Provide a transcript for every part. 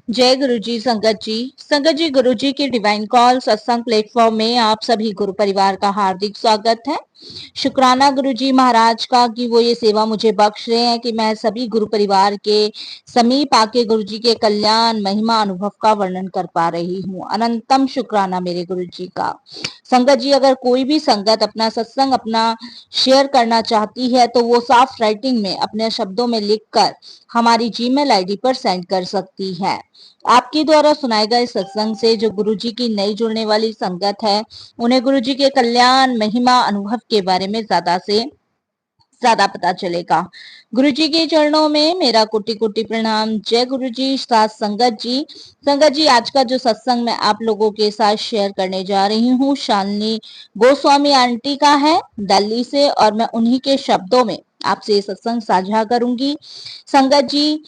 जय गुरु जी। संगत जी गुरु जी के डिवाइन कॉल सत्संग प्लेटफॉर्म में आप सभी गुरु परिवार का हार्दिक स्वागत है। शुक्राना गुरु जी महाराज का कि वो ये सेवा मुझे बख्श रहे हैं कि मैं सभी गुरु परिवार के समीप आके गुरु जी के कल्याण महिमा अनुभव का वर्णन कर पा रही हूँ। अनंतम शुक्राना मेरे गुरु जी का। संगत जी, अगर कोई भी संगत अपना सत्संग अपना शेयर करना चाहती है तो वो साफ राइटिंग में अपने शब्दों में लिखकर हमारी जीमेल आईडी पर सेंड कर सकती है। आपके द्वारा सुनाए गए सत्संग से जो गुरुजी की नई जुड़ने वाली संगत है, उन्हें गुरुजी के कल्याण महिमा अनुभव के बारे में ज्यादा से ज्यादा पता चलेगा। गुरुजी के चरणों में मेरा कोटि कोटि प्रणाम। जय गुरु जी। साथ संगत जी, आज का जो सत्संग मैं आप लोगों के साथ शेयर करने जा रही हूँ, शालिनी गोस्वामी आंटी का है दिल्ली से, और मैं उन्हीं के शब्दों में आपसे सत्संग साझा करूंगी। संगत जी,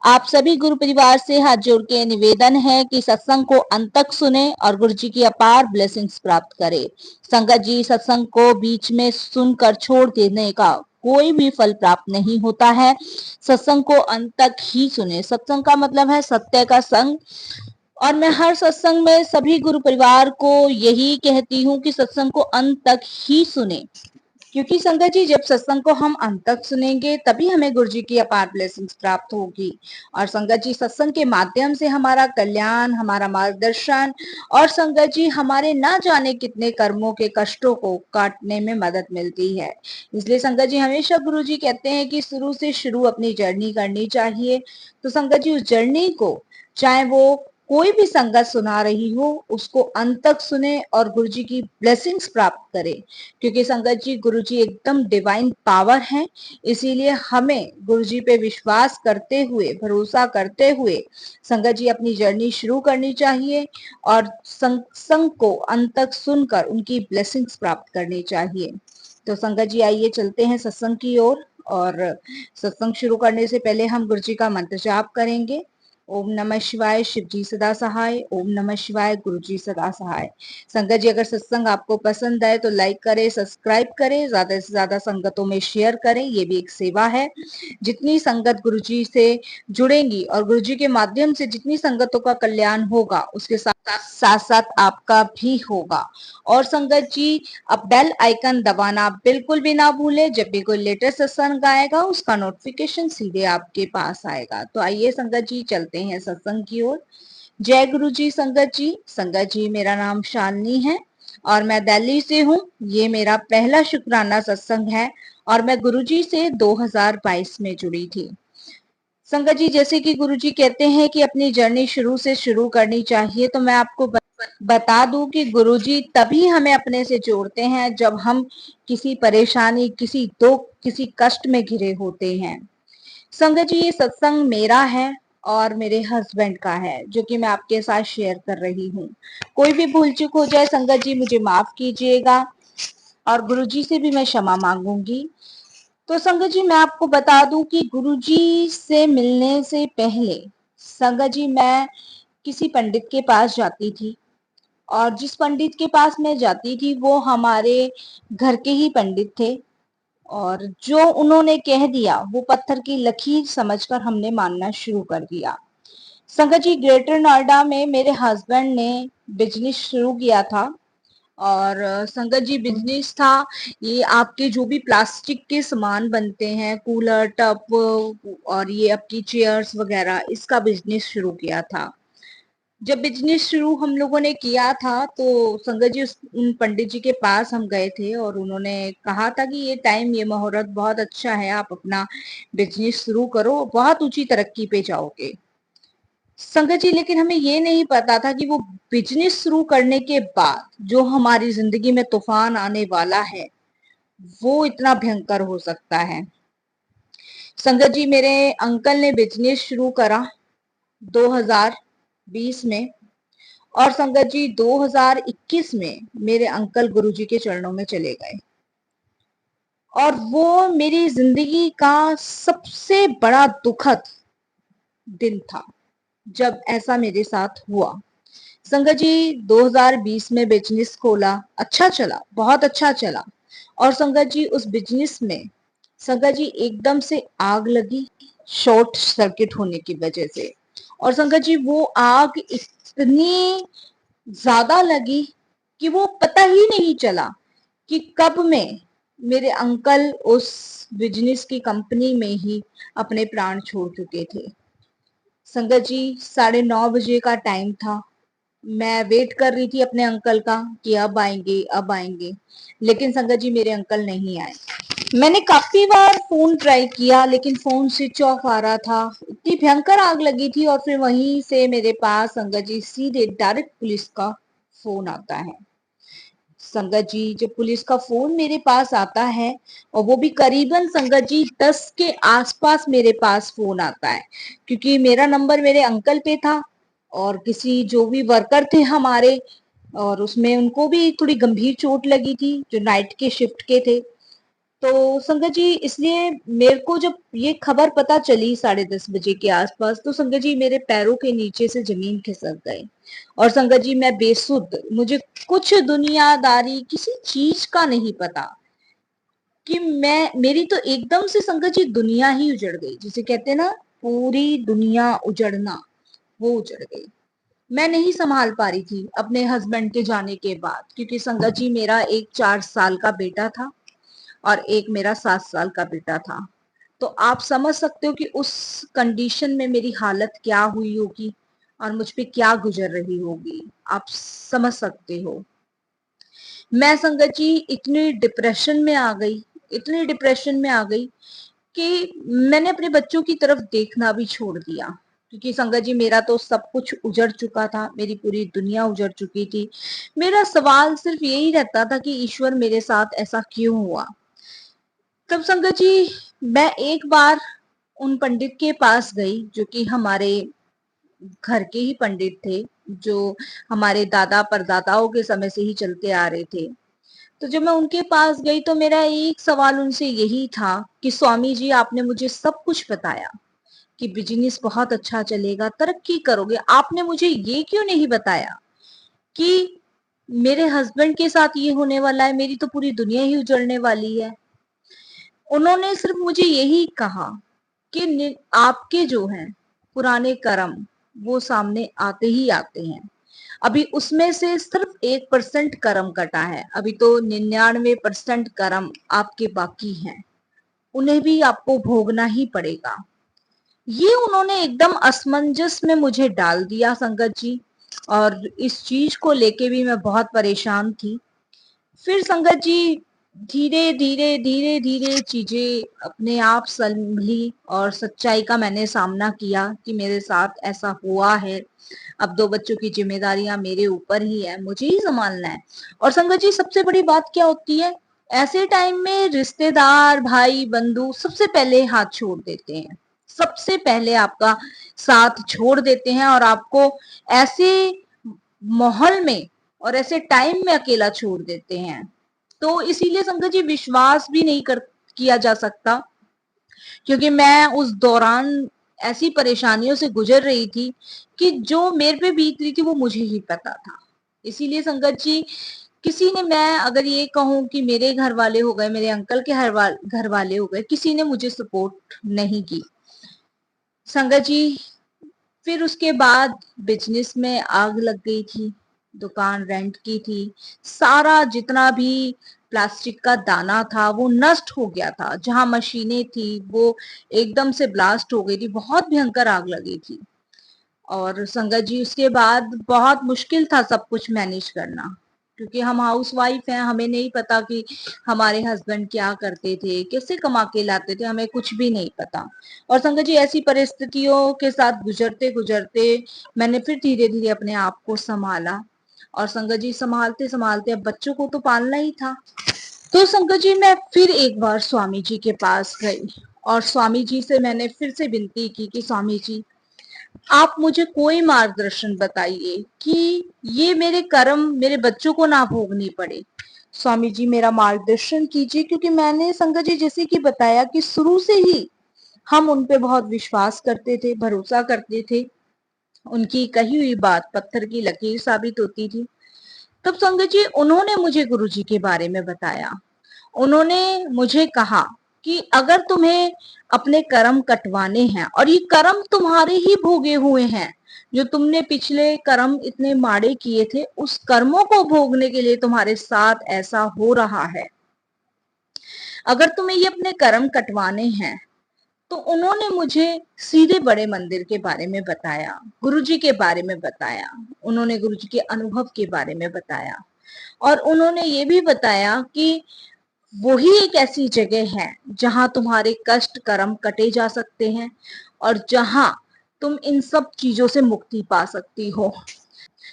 आप सभी गुरु परिवार से हाथ जोड़ के निवेदन है कि सत्संग को अंत तक सुने और गुरु जी की अपार ब्लेसिंग्स प्राप्त करें। संगत जी, सत्संग को बीच में सुनकर छोड़ देने का कोई भी फल प्राप्त नहीं होता है। सत्संग को अंत तक ही सुने। सत्संग का मतलब है सत्य का संग। और मैं हर सत्संग में सभी गुरु परिवार को यही कहती हूँ कि सत्संग को अंत तक ही सुने, क्योंकि संगत जी जब सत्संग को हम अंत तक सुनेंगे तभी हमें गुरु जी की अपार ब्लेसिंग्स प्राप्त होगी। और संगत जी, सत्संग के माध्यम से हमारा कल्याण, हमारा मार्गदर्शन और संगत जी हमारे ना जाने कितने कर्मों के कष्टों को काटने में मदद मिलती है। इसलिए संगत जी हमेशा गुरु जी कहते हैं कि शुरू से शुरू अपनी जर्नी करनी चाहिए। तो संगत जी उस जर्नी को, चाहे वो कोई भी संगत सुना रही हो, उसको अंत तक सुने और गुरु जी की ब्लेसिंग्स प्राप्त करे। क्योंकि संगत जी गुरु जी एकदम डिवाइन पावर है। इसीलिए हमें गुरु जी पे विश्वास करते हुए, भरोसा करते हुए संगत जी अपनी जर्नी शुरू करनी चाहिए और संग को अंत तक सुनकर उनकी ब्लेसिंग्स प्राप्त करनी चाहिए। तो संगत जी आइए चलते हैं सत्संग की ओर। और सत्संग शुरू करने से पहले हम गुरु जी का मंत्र जाप करेंगे। ओम नमः शिवाय, शिव जी सदा सहाय। ओम नमः शिवाय, गुरु जी सदा सहाय। संगत जी, अगर सत्संग आपको पसंद आए तो लाइक करें, सब्सक्राइब करें, ज्यादा से ज्यादा संगतों में शेयर करें। ये भी एक सेवा है। जितनी संगत गुरु जी से जुड़ेंगी और गुरु जी के माध्यम से जितनी संगतों का कल्याण होगा, उसके साथ साथ साथ आपका भी होगा। और संगत जी, अब बेल आइकन दबाना बिल्कुल भी ना भूले। जब भी कोई लेटेस्ट सत्संग आएगा उसका नोटिफिकेशन सीधे आपके पास आएगा। तो आइए संगत जी चलते हैं सत्संग की ओर। जय गुरु जी। संगत जी मेरा नाम शालिनी है और मैं दिल्ली से हूँ। ये मेरा पहला शुक्राना सत्संग है और मैं गुरु जी से 2022 में जुड़ी थी। संगत जी, जैसे कि गुरु जी कहते हैं कि अपनी जर्नी शुरू से शुरू करनी चाहिए, तो मैं आपको बता दूं कि गुरु जी तभी हमें अपने से जोड़ते हैं जब हम किसी परेशानी, किसी दुख, किसी कष्ट में घिरे होते हैं। संगत जी, ये सत्संग मेरा है और मेरे हस्बैंड का है, जो कि मैं आपके साथ शेयर कर रही हूँ। कोई भी भूल चूक हो जाए संगत जी मुझे माफ कीजिएगा और गुरुजी से भी मैं क्षमा मांगूंगी। तो संगत जी, मैं आपको बता दूं कि गुरुजी से मिलने से पहले संगत जी मैं किसी पंडित के पास जाती थी, और जिस पंडित के पास मैं जाती थी वो हमारे घर के ही पंडित थे। और जो उन्होंने कह दिया वो पत्थर की लकीर समझकर हमने मानना शुरू कर दिया। संगत जी, ग्रेटर नोएडा में मेरे हस्बैंड ने बिजनेस शुरू किया था। और संगत जी बिजनेस था, ये आपके जो भी प्लास्टिक के सामान बनते हैं, कूलर, टब और ये आपकी चेयर्स वगैरह, इसका बिजनेस शुरू किया था। जब बिजनेस शुरू हम लोगों ने किया था तो संगत जी उन पंडित जी के पास हम गए थे और उन्होंने कहा था कि ये टाइम, ये मुहूर्त बहुत अच्छा है, आप अपना बिजनेस शुरू करो, बहुत ऊंची तरक्की पे जाओगे। संगत जी, लेकिन हमें ये नहीं पता था कि वो बिजनेस शुरू करने के बाद जो हमारी जिंदगी में तूफान आने वाला है वो इतना भयंकर हो सकता है। संगत जी, मेरे अंकल ने बिजनेस शुरू करा 2020 में, और संगत जी 2021 में मेरे अंकल गुरुजी के चरणों में चले गए। और वो मेरी जिंदगी का सबसे बड़ा दुखद दिन था जब ऐसा मेरे साथ हुआ। संगत जी 2020 में बिजनेस खोला, अच्छा चला, बहुत अच्छा चला। और संगत जी उस बिजनेस में संगत जी एकदम से आग लगी, शॉर्ट सर्किट होने की वजह से। और संगत जी वो आग इतनी ज्यादा लगी कि वो पता ही नहीं चला कि कब में मेरे अंकल उस बिजनेस की कंपनी में ही अपने प्राण छोड़ चुके थे। संगत जी 9:30 बजे का टाइम था। मैं वेट कर रही थी अपने अंकल का कि अब आएंगे अब आएंगे, लेकिन संगत जी मेरे अंकल नहीं आए। मैंने काफी बार फोन ट्राई किया लेकिन फोन स्विच ऑफ आ रहा था। इतनी भयंकर आग लगी थी और फिर वहीं से मेरे पास संगत जी सीधे डायरेक्ट पुलिस का फोन आता है। संगत जी जब पुलिस का फोन मेरे पास आता है और वो भी करीबन संगत जी 10 के आसपास मेरे पास फोन आता है, क्योंकि मेरा नंबर मेरे अंकल पे था और किसी जो भी वर्कर थे हमारे, और उसमें उनको भी थोड़ी गंभीर चोट लगी थी जो नाइट के शिफ्ट के थे। तो संगत जी इसलिए मेरे को जब ये खबर पता चली 10:30 बजे के आसपास, तो संगत जी मेरे पैरों के नीचे से जमीन खिसक गई। और संगत जी मैं बेसुध, मुझे कुछ दुनियादारी किसी चीज का नहीं पता कि मैं, मेरी तो एकदम से संगत जी दुनिया ही उजड़ गई, जिसे कहते हैं ना पूरी दुनिया उजड़ना, वो उजड़ गई। मैं नहीं संभाल पा रही थी अपने हस्बैंड के जाने के बाद, क्योंकि संगत जी मेरा एक 4 साल का बेटा था और एक मेरा 7 साल का बेटा था। तो आप समझ सकते हो कि उस कंडीशन में मेरी हालत क्या हुई होगी और मुझ पे क्या गुजर रही होगी, आप समझ सकते हो। मैं संगत जी इतनी डिप्रेशन में आ गई, इतनी डिप्रेशन में आ गई कि मैंने अपने बच्चों की तरफ देखना भी छोड़ दिया, क्योंकि संगत जी मेरा तो सब कुछ उजड़ चुका था, मेरी पूरी दुनिया उजड़ चुकी थी। मेरा सवाल सिर्फ यही रहता था कि ईश्वर मेरे साथ ऐसा क्यों हुआ। तब संगत जी मैं एक बार उन पंडित के पास गई जो कि हमारे घर के ही पंडित थे, जो हमारे दादा परदादाओं के समय से ही चलते आ रहे थे। तो जब मैं उनके पास गई तो मेरा एक सवाल उनसे यही था कि स्वामी जी आपने मुझे सब कुछ बताया कि बिजनेस बहुत अच्छा चलेगा, तरक्की करोगे, आपने मुझे ये क्यों नहीं बताया कि मेरे हस्बैंड के साथ ये होने वाला है, मेरी तो पूरी दुनिया ही उजड़ने वाली है। उन्होंने सिर्फ मुझे यही कहा कि आपके जो हैं पुराने कर्म वो सामने आते ही आते हैं, अभी उसमें से सिर्फ 1% कर्म कटा है, अभी तो 99% कर्म आपके बाकी हैं, उन्हें भी आपको भोगना ही पड़ेगा। ये उन्होंने एकदम असमंजस में मुझे डाल दिया संगत जी, और इस चीज को लेके भी मैं बहुत परेशान थी। फिर संगत जी धीरे धीरे धीरे धीरे चीजें अपने आप संभली और सच्चाई का मैंने सामना किया कि मेरे साथ ऐसा हुआ है। अब 2 बच्चों की जिम्मेदारियां मेरे ऊपर ही है, मुझे ही संभालना है। और संगत जी सबसे बड़ी बात क्या होती है, ऐसे टाइम में रिश्तेदार भाई बंधु सबसे पहले हाथ छोड़ देते हैं, सबसे पहले आपका साथ छोड़ देते हैं और आपको ऐसे माहौल में और ऐसे टाइम में अकेला छोड़ देते हैं। तो इसीलिए संगत जी विश्वास भी नहीं कर किया जा सकता, क्योंकि मैं उस दौरान ऐसी परेशानियों से गुजर रही थी कि जो मेरे पे बीत रही थी वो मुझे ही पता था। इसीलिए संगत जी किसी ने, मैं अगर ये कहूं कि मेरे घर वाले हो गए, मेरे अंकल के घर वाले हो गए, किसी ने मुझे सपोर्ट नहीं की संगत जी। फिर उसके बाद बिजनेस में आग लग गई थी, दुकान रेंट की थी, सारा जितना भी प्लास्टिक का दाना था वो नष्ट हो गया था, जहां मशीनें थी वो एकदम से ब्लास्ट हो गई थी, बहुत भयंकर आग लगी थी। और संगत जी उसके बाद बहुत मुश्किल था सब कुछ मैनेज करना, क्योंकि हम हाउस वाइफ हैं, हमें नहीं पता कि हमारे हस्बैंड क्या करते थे, कैसे कमा के लाते थे, हमें कुछ भी नहीं पता। और संगत जी ऐसी परिस्थितियों के साथ गुजरते गुजरते मैंने फिर धीरे धीरे अपने आप को संभाला। और संगत जी संभालते संभालते अब बच्चों को तो पालना ही था। तो संगत जी मैं फिर एक बार स्वामी जी के पास गई और स्वामी जी से मैंने फिर से विनती की कि स्वामी जी आप मुझे कोई मार्गदर्शन बताइए कि ये मेरे कर्म मेरे बच्चों को ना भोगनी पड़े। स्वामी जी मेरा मार्गदर्शन कीजिए, क्योंकि मैंने संगत जी जैसे कि बताया कि शुरू से ही हम उन पे बहुत विश्वास करते थे, भरोसा करते थे, उनकी कही हुई बात पत्थर की लकीर साबित होती थी। तब संगत जी उन्होंने मुझे गुरु जी के बारे में बताया। उन्होंने मुझे कहा कि अगर तुम्हें अपने कर्म कटवाने हैं और ये कर्म तुम्हारे ही भोगे हुए हैं, जो तुमने पिछले कर्म इतने माड़े किए थे, उस कर्मों को भोगने के लिए तुम्हारे साथ ऐसा हो रहा है। अगर तुम्हें ये अपने कर्म कटवाने हैं तो उन्होंने मुझे सीधे बड़े मंदिर के बारे में बताया, गुरुजी के बारे में बताया, उन्होंने गुरुजी के अनुभव के बारे में बताया और उन्होंने ये भी बताया कि वही एक ऐसी जगह है जहां तुम्हारे कष्ट कर्म कटे जा सकते हैं और जहां तुम इन सब चीजों से मुक्ति पा सकती हो।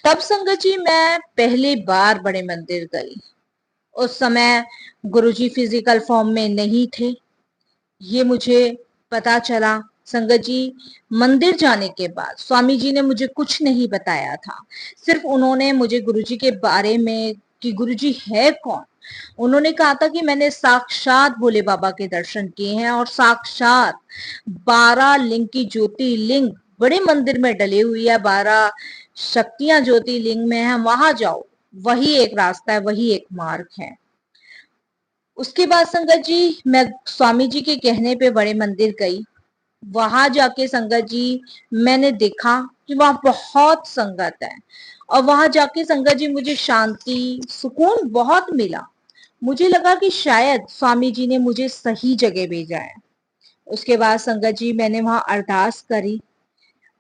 तब संगत जी मैं पहली बार बड़े मंदिर गई। उस समय गुरुजी फिजिकल फॉर्म में नहीं थे, ये मुझे पता चला संगत जी मंदिर जाने के बाद। स्वामी जी ने मुझे कुछ नहीं बताया था, सिर्फ उन्होंने मुझे गुरुजी के बारे में कि गुरुजी है कौन, उन्होंने कहा था कि मैंने साक्षात भोले बाबा के दर्शन किए हैं और साक्षात 12 लिंग की ज्योतिर्लिंग बड़े मंदिर में डले हुई है, 12 शक्तियां ज्योतिर्लिंग में है, वहां जाओ, वही एक रास्ता है, वही एक मार्ग है। उसके बाद संगत जी मैं स्वामी जी के कहने पे बड़े मंदिर गई। वहां जाके संगत जी मैंने देखा कि वहां बहुत संगत है और वहां जाके संगत जी मुझे शांति सुकून बहुत मिला। मुझे लगा कि शायद स्वामी जी ने मुझे सही जगह भेजा है। उसके बाद संगत जी मैंने वहां अरदास करी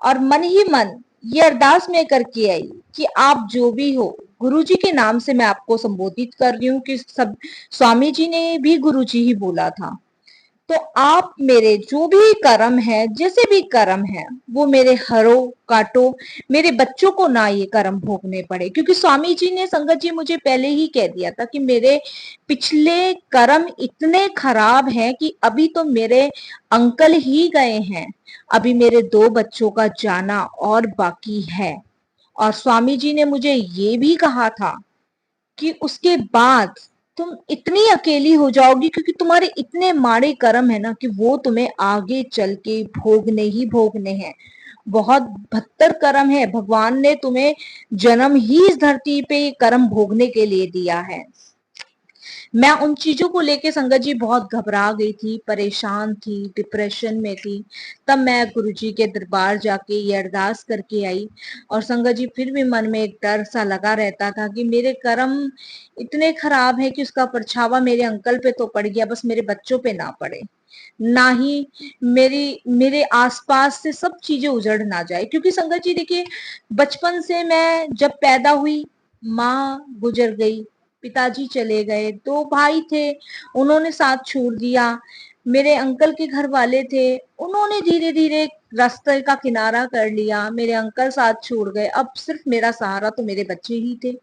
और मन ही मन ये अरदास मैं करके आई कि आप जो भी हो, गुरुजी के नाम से मैं आपको संबोधित कर रही हूँ कि सब स्वामी जी ने भी गुरुजी ही बोला था। तो आप मेरे जो भी कर्म है, जैसे भी कर्म है, वो मेरे हरो काटो, मेरे बच्चों को ना ये कर्म भोगने पड़े, क्योंकि स्वामी जी ने संगत जी मुझे पहले ही कह दिया था कि मेरे पिछले कर्म इतने खराब हैं कि अभी तो मेरे अंकल ही गए हैं, अभी मेरे 2 बच्चों का जाना और बाकी है। और स्वामी जी ने मुझे ये भी कहा था कि उसके बाद तुम इतनी अकेली हो जाओगी क्योंकि तुम्हारे इतने माड़े कर्म है ना कि वो तुम्हें आगे चल के भोगने ही भोगने हैं। बहुत भत्तर कर्म है, भगवान ने तुम्हें जन्म ही इस धरती पे कर्म भोगने के लिए दिया है। मैं उन चीजों को लेके संगत जी बहुत घबरा गई थी, परेशान थी, डिप्रेशन में थी। तब मैं गुरुजी के दरबार जाके ये अरदास करके आई और संगत जी फिर भी मन में एक डर सा लगा रहता था कि मेरे कर्म इतने खराब है कि उसका परछावा मेरे अंकल पे तो पड़ गया, बस मेरे बच्चों पे ना पड़े, ना ही मेरे आसपास से सब चीजें उजड़ ना जाए। क्योंकि संगत जी देखिए, बचपन से मैं जब पैदा हुई, माँ गुजर गई, पिताजी चले गए, 2 भाई थे, उन्होंने साथ छोड़ दिया, मेरे अंकल के घर वाले थे, उन्होंने धीरे धीरे रास्ते का किनारा कर लिया, मेरे अंकल साथ छोड़ गए, अब सिर्फ मेरा सहारा तो मेरे बच्चे ही थे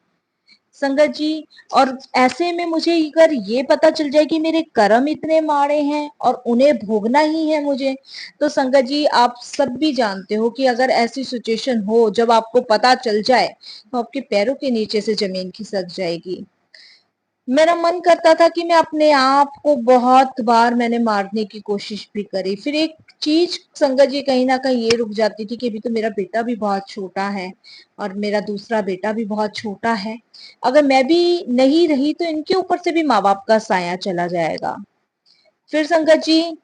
संगत जी। और ऐसे में मुझे अगर ये पता चल जाए कि मेरे कर्म इतने माड़े हैं और उन्हें भोगना ही है मुझे, तो संगत जी आप सब भी जानते हो कि अगर ऐसी सिचुएशन हो, जब आपको पता चल जाए तो आपके पैरों के नीचे से जमीन खिसक जाएगी। मेरा मन करता था कि मैं अपने आप को बहुत बार मैंने मारने की कोशिश भी करी। फिर एक चीज संगत जी कहीं ना कहीं ये रुक जाती थी कि अभी तो मेरा बेटा भी बहुत छोटा है और मेरा दूसरा बेटा भी बहुत छोटा है, अगर मैं भी नहीं रही तो इनके ऊपर से भी माँ बाप का साया चला जाएगा। फिर संगत जी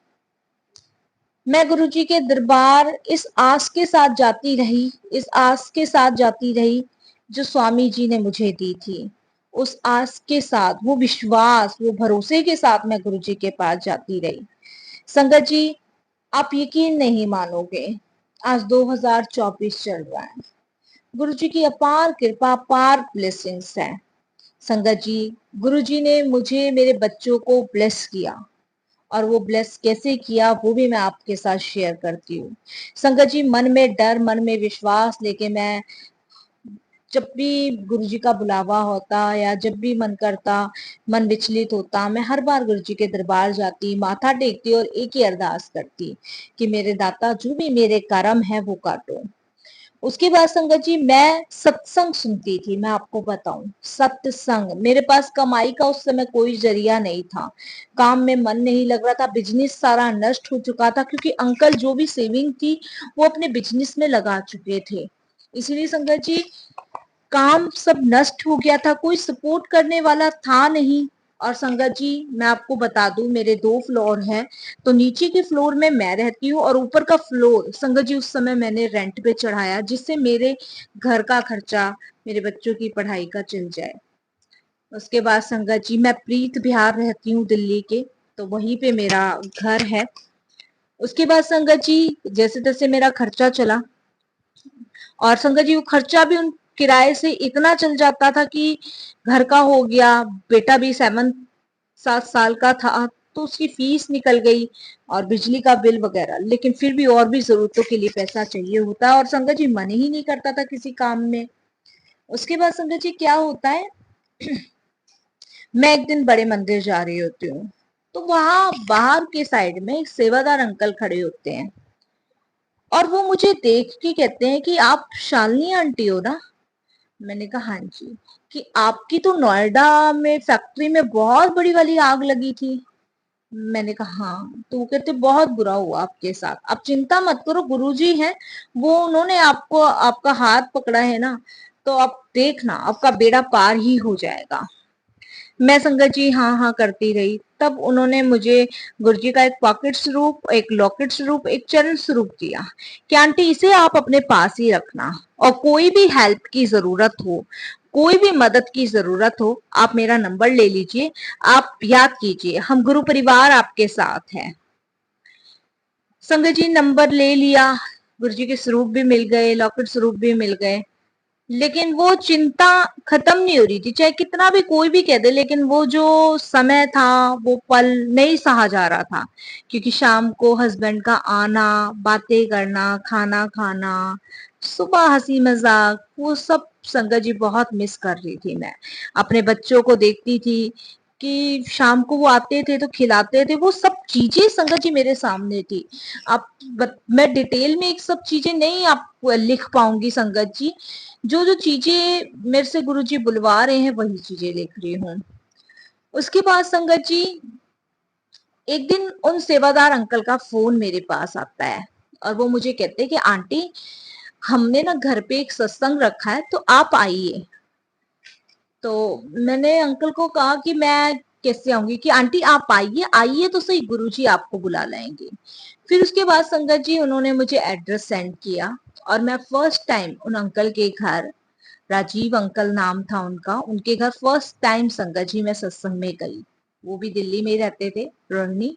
मैं गुरुजी के दरबार इस आस के साथ जाती रही, इस आस के साथ जाती रही जो स्वामी जी ने मुझे दी थी। उस आस के साथ, वो विश्वास, वो भरोसे के साथ मैं गुरुजी के पास जाती रही। संगत जी आप यकीन नहीं मानोगे, आज 2024 चल रहा है, गुरुजी की अपार कृपा, अपार ब्लेसिंग्स है। संगत जी गुरुजी ने मुझे, मेरे बच्चों को ब्लेस किया और वो ब्लेस कैसे किया वो भी मैं आपके साथ शेयर करती हूँ। संगत जी मन में डर, मन में विश्वास लेके मैं जब भी गुरुजी का बुलावा होता या जब भी मन करता, मन विचलित होता, मैं हर बार गुरुजी के दरबार जाती, माथा टेकती और एक ही अरदास करती कि मेरे दाता जो भी मेरे कर्म है वो काटो। उसके बाद संगत जी मैं सत्संग सुनती थी। मैं आपको बताऊं, सत्संग, मेरे पास कमाई का उस समय कोई जरिया नहीं था, काम में मन नहीं लग रहा था, बिजनेस सारा नष्ट हो चुका था क्योंकि अंकल जो भी सेविंग थी वो अपने बिजनेस में लगा चुके थे। इसीलिए संगत जी काम सब नष्ट हो गया था, कोई सपोर्ट करने वाला था नहीं। और संगत जी मैं आपको बता दूं, मेरे 2 फ्लोर हैं, तो नीचे के फ्लोर में मैं रहती हूँ और ऊपर का फ्लोर संगत जी उस समय मैंने रेंट पे चढ़ाया, जिससे मेरे घर का खर्चा, मेरे बच्चों की पढ़ाई का चल जाए। उसके बाद संगत जी मैं प्रीत बिहार रहती हूँ दिल्ली के, तो वहीं पे मेरा घर है। उसके बाद संगत जी जैसे तैसे मेरा खर्चा चला, और संगत जी वो खर्चा भी उन किराए से इतना चल जाता था कि घर का हो गया, बेटा भी 7 साल का था तो उसकी फीस निकल गई, और बिजली का बिल वगैरह, लेकिन फिर भी और भी जरूरतों के लिए पैसा चाहिए होता है, और संगत जी मन ही नहीं करता था किसी काम में। उसके बाद संगत जी क्या होता है, मैं एक दिन बड़े मंदिर जा रही होती हूँ, तो वहां बाहर के साइड में एक सेवादार अंकल खड़े होते हैं, और वो मुझे देख के कहते हैं कि आप शालिनी आंटी हो ना। मैंने कहा हाँ जी। कि आपकी तो नोएडा में फैक्ट्री में बहुत बड़ी वाली आग लगी थी। मैंने कहा हाँ। तो वो कहते बहुत बुरा हुआ आपके साथ, आप चिंता मत करो, गुरुजी हैं, वो उन्होंने आपको आपका हाथ पकड़ा है ना, तो आप देखना आपका बेड़ा पार ही हो जाएगा। मैं संगत जी हाँ हाँ करती रही। तब उन्होंने मुझे गुरुजी का एक पॉकेट स्वरूप, एक लॉकेट स्वरूप, एक चरण स्वरूप दिया कि आंटी इसे आप अपने पास ही रखना, और कोई भी हेल्प की जरूरत हो, कोई भी मदद की जरूरत हो, आप मेरा नंबर ले लीजिए, आप याद कीजिए हम गुरु परिवार आपके साथ है। संगत जी नंबर ले लिया, गुरुजी के स्वरूप भी मिल गए, लॉकेट स्वरूप भी मिल गए, लेकिन वो चिंता खत्म नहीं हो रही थी, चाहे कितना भी कोई भी कह दे, लेकिन वो जो समय था, वो पल नहीं सहा जा रहा था, क्योंकि शाम को हस्बैंड का आना, बातें करना, खाना खाना, सुबह हंसी मजाक, वो सब संगत जी बहुत मिस कर रही थी। मैं अपने बच्चों को देखती थी कि शाम को वो आते थे तो खिलाते थे, वो सब चीजें संगत जी मेरे सामने थी। आप मैं डिटेल में एक सब चीजें नहीं आप लिख पाऊंगी संगत जी, जो जो चीजें मेरे से गुरुजी बुलवा रहे हैं वही चीजें लिख रही हूँ। उसके बाद संगत जी एक दिन उन सेवादार अंकल का फोन मेरे पास आता है, और वो मुझे कहते हैं कि आंटी हमने ना घर पे एक सत्संग रखा है, तो आप आइए। तो मैंने अंकल को कहा कि मैं कैसे आऊंगी, कि आंटी आप आइए, आइए तो सही, गुरुजी आपको बुला लाएंगे। फिर उसके बाद संगत जी उन्होंने मुझे एड्रेस सेंड किया, और मैं फर्स्ट टाइम उन अंकल के घर, राजीव अंकल नाम था उनका, उनके घर फर्स्ट टाइम संगत जी मैं सत्संग में गई। वो भी दिल्ली में ही रहते थे, रोहिणी,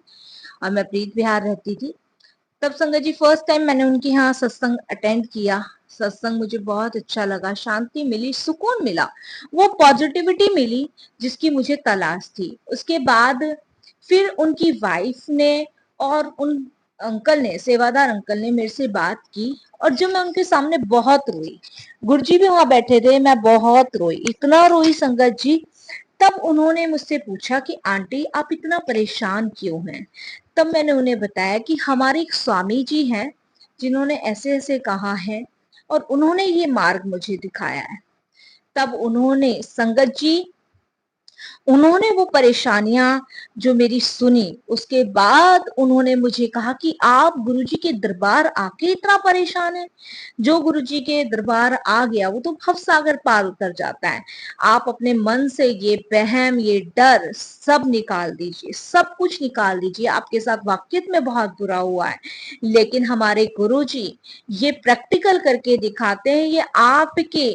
और मैं प्रीत बिहार रहती थी। तब संगत जी फर्स्ट टाइम मैंने उनके यहाँ सत्संग अटेंड किया। सत्संग मुझे बहुत अच्छा लगा, शांति मिली, सुकून मिला, वो पॉजिटिविटी मिली जिसकी मुझे तलाश थी। उसके बाद फिर उनकी वाइफ ने और उन अंकल ने, सेवादार अंकल ने मेरे से बात की, और जब मैं उनके सामने बहुत रोई, गुरुजी भी वहां बैठे थे, मैं बहुत रोई, इतना रोई संगत जी। तब उन्होंने मुझसे पूछा कि आंटी आप इतना परेशान क्यों हैं। तब मैंने उन्हें बताया कि हमारे एक स्वामी जी हैं जिन्होंने ऐसे ऐसे कहा है, और उन्होंने ये मार्ग मुझे दिखाया है। तब उन्होंने संगत जी, उन्होंने वो परेशानियां जो मेरी सुनी, उसके बाद उन्होंने मुझे कहा कि आप गुरुजी के दरबार आके इतना परेशान है। जो गुरुजी के दरबार आ गया वो तो भव सागर पार उतर जाता है। आप अपने मन से ये वहम, ये डर सब निकाल दीजिए, सब कुछ निकाल दीजिए। आपके साथ वाकई में बहुत बुरा हुआ है, लेकिन हमारे गुरुजी ये प्रैक्टिकल करके दिखाते हैं, ये आपके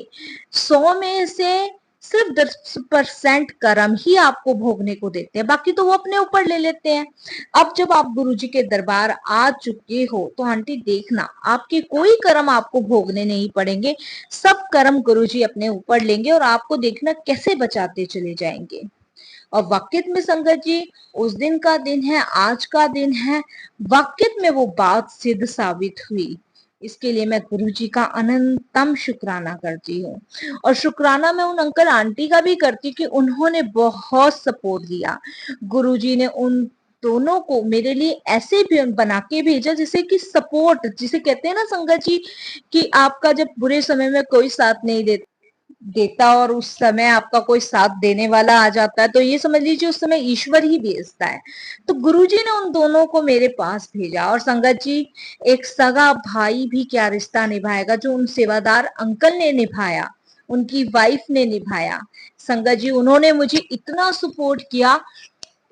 100 में से सिर्फ 10% कर्म ही आपको भोगने को देते हैं, बाकी तो वो अपने ऊपर ले लेते हैं। अब जब आप गुरुजी के दरबार आ चुके हो तो आंटी देखना, आपके कोई कर्म आपको भोगने नहीं पड़ेंगे, सब कर्म गुरुजी अपने ऊपर लेंगे, और आपको देखना कैसे बचाते चले जाएंगे। और वाकित में संगत जी उस दिन का दिन है, आज का दिन है, वाकित में वो बात सिद्ध साबित हुई। इसके लिए मैं गुरुजी का अनंतम शुक्राना करती हूँ, और शुक्राना मैं उन अंकल आंटी का भी करती हूँ कि उन्होंने बहुत सपोर्ट दिया। गुरुजी ने उन दोनों को मेरे लिए ऐसे भी बना के भेजा जिसे कि सपोर्ट, जिसे कहते हैं ना संगत जी, कि आपका जब बुरे समय में कोई साथ नहीं देता और उस समय आपका कोई साथ देने वाला आ जाता है, तो ये समझ लीजिए उस समय ईश्वर ही भेजता है। तो गुरुजी ने उन दोनों को मेरे पास भेजा। और संगत जी एक सगा भाई भी क्या रिश्ता निभाएगा जो उन सेवादार अंकल ने निभाया, उनकी वाइफ ने निभाया। संगत जी, उन्होंने मुझे इतना सपोर्ट किया।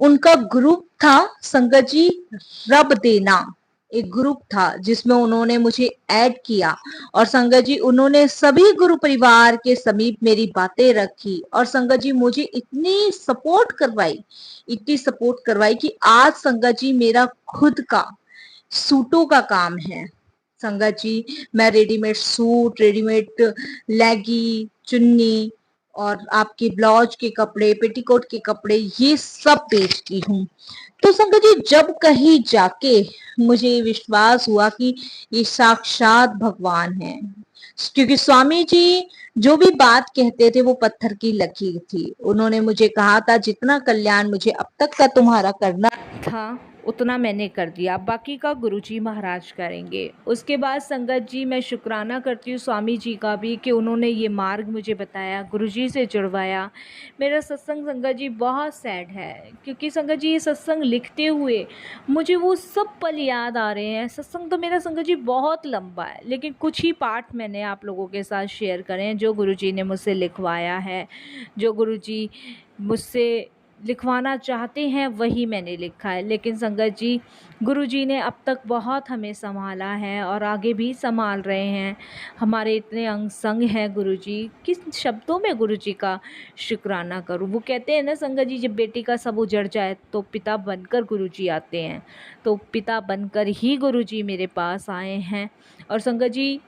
उनका ग्रुप था संगत जी, रब देना एक ग्रुप था जिसमें उन्होंने मुझे ऐड किया। और संगत जी, उन्होंने सभी गुरु परिवार के समीप मेरी बातें रखी और संगत जी मुझे इतनी सपोर्ट करवाई कि आज संगत जी मेरा खुद का सूटों का काम है। संगत जी, मैं रेडीमेड सूट, रेडीमेड लेगी, चुन्नी और आपके ब्लाउज के कपड़े, पेटीकोट के कपड़े, ये सब बेचती हूँ। तो संगत जी, जब कहीं जाके मुझे विश्वास हुआ कि ये साक्षात भगवान है, क्योंकि स्वामी जी जो भी बात कहते थे वो पत्थर की लकीर थी। उन्होंने मुझे कहा था, जितना कल्याण मुझे अब तक का तुम्हारा करना था उतना मैंने कर दिया, बाकी का गुरुजी महाराज करेंगे। उसके बाद संगत जी, मैं शुक्राना करती हूँ स्वामी जी का भी कि उन्होंने ये मार्ग मुझे बताया, गुरुजी से जुड़वाया। मेरा सत्संग संगत जी बहुत सैड है, क्योंकि संगत जी ये सत्संग लिखते हुए मुझे वो सब पल याद आ रहे हैं। सत्संग तो मेरा संगत जी बहुत लंबा है, लेकिन कुछ ही पार्ट मैंने आप लोगों के साथ शेयर करे हैं जो गुरुजी ने मुझसे लिखवाया है, जो गुरुजी मुझसे लिखवाना चाहते हैं वही मैंने लिखा है। लेकिन संगत जी, गुरुजी ने अब तक बहुत हमें संभाला है और आगे भी संभाल रहे हैं। हमारे इतने अंग संग हैं गुरुजी, किस शब्दों में गुरुजी का शुक्राना करूं। वो कहते हैं ना संगत जी, जब बेटी का सब उजड़ जाए तो पिता बनकर गुरुजी आते हैं, तो पिता बनकर ही गुरुजी मेरे पास आए हैं। और संगत जी,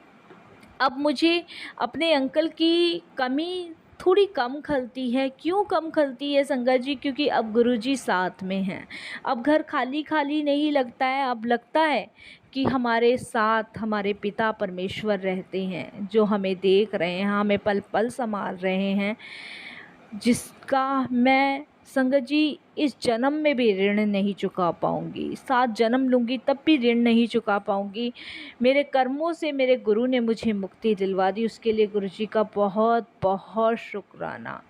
अब मुझे अपने अंकल की कमी थोड़ी कम खलती है। क्यों कम खलती है संगत जी? क्योंकि अब गुरुजी साथ में हैं। अब घर खाली खाली नहीं लगता है, अब लगता है कि हमारे साथ हमारे पिता परमेश्वर रहते हैं, जो हमें देख रहे हैं, हमें पल पल संभाल रहे हैं, जिसका मैं संगत जी इस जन्म में भी ऋण नहीं चुका पाऊंगी। 7 जन्म लूँगी तब भी ऋण नहीं चुका पाऊंगी। मेरे कर्मों से मेरे गुरु ने मुझे मुक्ति दिलवा दी, उसके लिए गुरु जी का बहुत बहुत शुक्राना।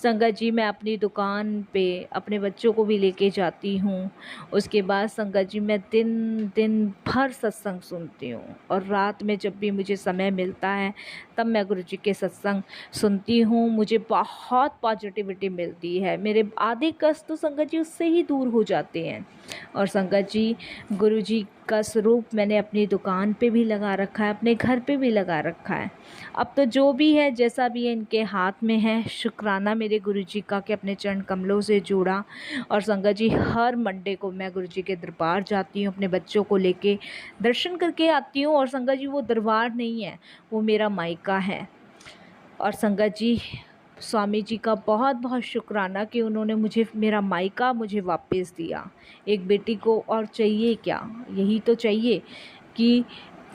संगत जी, मैं अपनी दुकान पे अपने बच्चों को भी लेके जाती हूँ। उसके बाद संगत जी, मैं दिन दिन भर सत्संग सुनती हूँ और रात में जब भी मुझे समय मिलता है तब मैं गुरु जी के सत्संग सुनती हूँ। मुझे बहुत पॉजिटिविटी मिलती है, मेरे आधे कष्ट तो संगत जी उससे ही दूर हो जाते हैं। और संगत जी, गुरु जी का स्वरूप मैंने अपनी दुकान पे भी लगा रखा है, अपने घर पे भी लगा रखा है। अब तो जो भी है, जैसा भी है, इनके हाथ में है। शुक्राना मेरे गुरु जी का कि अपने चरण कमलों से जुड़ा। और संगत जी, हर मंडे को मैं गुरु जी के दरबार जाती हूँ, अपने बच्चों को लेके दर्शन करके आती हूँ। और संगत जी, वो दरबार नहीं है, वो मेरा मायका है। और संगत जी, स्वामी जी का बहुत बहुत शुक्राना कि उन्होंने मुझे मेरा मायका मुझे वापस दिया। एक बेटी को और चाहिए क्या? यही तो चाहिए कि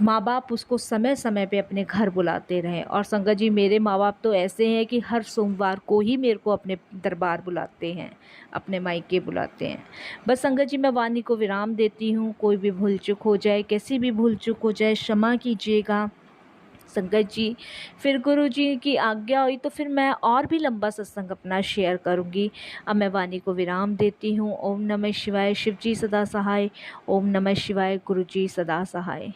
माँ बाप उसको समय समय पे अपने घर बुलाते रहें। और संगत जी, मेरे माँ बाप तो ऐसे हैं कि हर सोमवार को ही मेरे को अपने दरबार बुलाते हैं, अपने मायके बुलाते हैं। बस संगत जी, मैं वाणी को विराम देती हूँ। कोई भी भूल चूक हो जाए, कैसी भी भूल चूक हो जाए, क्षमा कीजिएगा संगत जी। फिर गुरु जी की आज्ञा हुई तो फिर मैं और भी लंबा सत्संग अपना शेयर करूँगी। अब मैं वाणी को विराम देती हूँ। ओम नमः शिवाय। शिव जी सदा सहाय। ओम नमः शिवाय। गुरु जी सदा सहाय।